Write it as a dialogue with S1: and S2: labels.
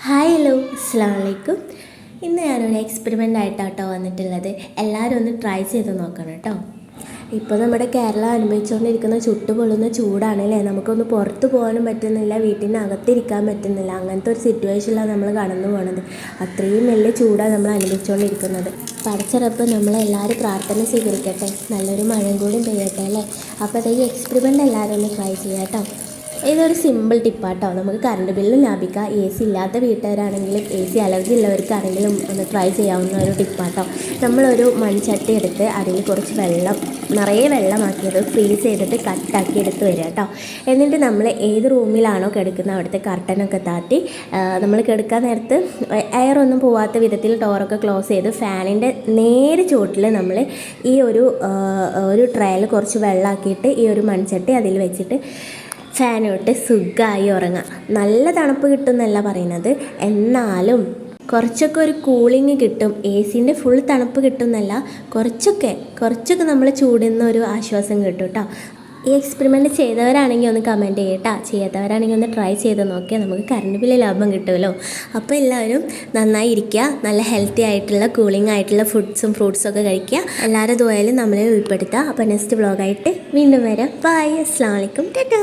S1: Hi hello അസ്സാം വലൈക്കും. ഇന്ന് ഞാനൊരു എക്സ്പെരിമെൻ്റ് ആയിട്ടാട്ടോ വന്നിട്ടുള്ളത്. എല്ലാവരും ഒന്ന് ട്രൈ ചെയ്ത് നോക്കണം കേട്ടോ. ഇപ്പോൾ നമ്മുടെ കേരളം അനുഭവിച്ചുകൊണ്ടിരിക്കുന്ന ചുട്ടുപൊള്ളുന്ന ചൂടാണല്ലേ. നമുക്കൊന്ന് പുറത്ത് പോകാനും പറ്റുന്നില്ല, വീട്ടിനകത്തിരിക്കാൻ പറ്റുന്നില്ല. അങ്ങനത്തെ ഒരു സിറ്റുവേഷനിലാണ് നമ്മൾ കടന്നു പോകുന്നത്. അത്രയും വലിയ ചൂടാണ് നമ്മൾ അനുഭവിച്ചുകൊണ്ടിരിക്കുന്നത്. പടച്ചിറപ്പ് നമ്മളെല്ലാവരും പ്രാർത്ഥന സ്വീകരിക്കട്ടെ, നല്ലൊരു മഴയും കൂടി പെയ്യട്ടെ അല്ലേ. അപ്പോൾ ഈ എക്സ്പെരിമെൻ്റ് എല്ലാവരും ഒന്ന് ട്രൈ ചെയ്യാം കേട്ടോ. ഇതൊരു സിമ്പിൾ ടിപ്പാട്ടോ. നമുക്ക് കറണ്ട് ബില്ലും ലാഭിക്കാം. എ സി ഇല്ലാത്ത വീട്ടുകാരാണെങ്കിലും എ സി അലർജി ഉള്ളവർക്കാണെങ്കിലും ഒന്ന് ട്രൈ ചെയ്യാവുന്ന ഒരു ടിപ്പാട്ടോ. നമ്മളൊരു മൺചട്ടി എടുത്ത് അതിൽ കുറച്ച് നിറയെ വെള്ളമാക്കിയത് ഫ്രീസ് ചെയ്തിട്ട് കട്ടാക്കി എടുത്ത് വരിക കേട്ടോ. എന്നിട്ട് നമ്മൾ ഏത് റൂമിലാണോ കിടക്കുന്നത് അവിടുത്തെ കർട്ടനൊക്കെ താത്തി നമ്മൾ കിടക്കാൻ നേരത്ത് എയറൊന്നും പോവാത്ത വിധത്തിൽ ഡോറൊക്കെ ക്ലോസ് ചെയ്ത് ഫാനിൻ്റെ നേരെ ചുവട്ടിൽ നമ്മൾ ഈ ഒരു ട്രേയിൽ കുറച്ച് വെള്ളമാക്കിയിട്ട് ഈ ഒരു മൺചട്ടി അതിൽ വെച്ചിട്ട് ഫാനിട്ട് സുഖമായി ഉറങ്ങാം. നല്ല തണുപ്പ് കിട്ടും എന്നല്ല പറയുന്നത്, എന്നാലും കുറച്ചൊക്കെ ഒരു കൂളിങ് കിട്ടും. എ സിൻ്റെ ഫുൾ തണുപ്പ് കിട്ടുന്നല്ല, കുറച്ചൊക്കെ നമ്മൾ ചൂടുന്ന ഒരു ആശ്വാസം കിട്ടും കേട്ടോ. ഈ എക്സ്പെരിമെൻറ്റ് ചെയ്തവരാണെങ്കിൽ ഒന്ന് കമൻറ്റ് ചെയ്യട്ടോ. ചെയ്യാത്തവരാണെങ്കിൽ ഒന്ന് ട്രൈ ചെയ്ത് നോക്കിയാൽ നമുക്ക് കറണ്ട് ബില്ല് ലാഭം കിട്ടുമല്ലോ. അപ്പോൾ എല്ലാവരും നന്നായി ഇരിക്കുക, നല്ല ഹെൽത്തി ആയിട്ടുള്ള കൂളിംഗ് ആയിട്ടുള്ള ഫുഡ്സും ഫ്രൂട്ട്സൊക്കെ കഴിക്കുക. എല്ലാവരും ദുആയിലും നമ്മളെ ഉൾപ്പെടുത്തുക. അപ്പോൾ നെക്സ്റ്റ് വ്ളോഗായിട്ട് വീണ്ടും വരാം. ബൈ, അസ്സലാമു അലൈക്കും, ടാറ്റാ.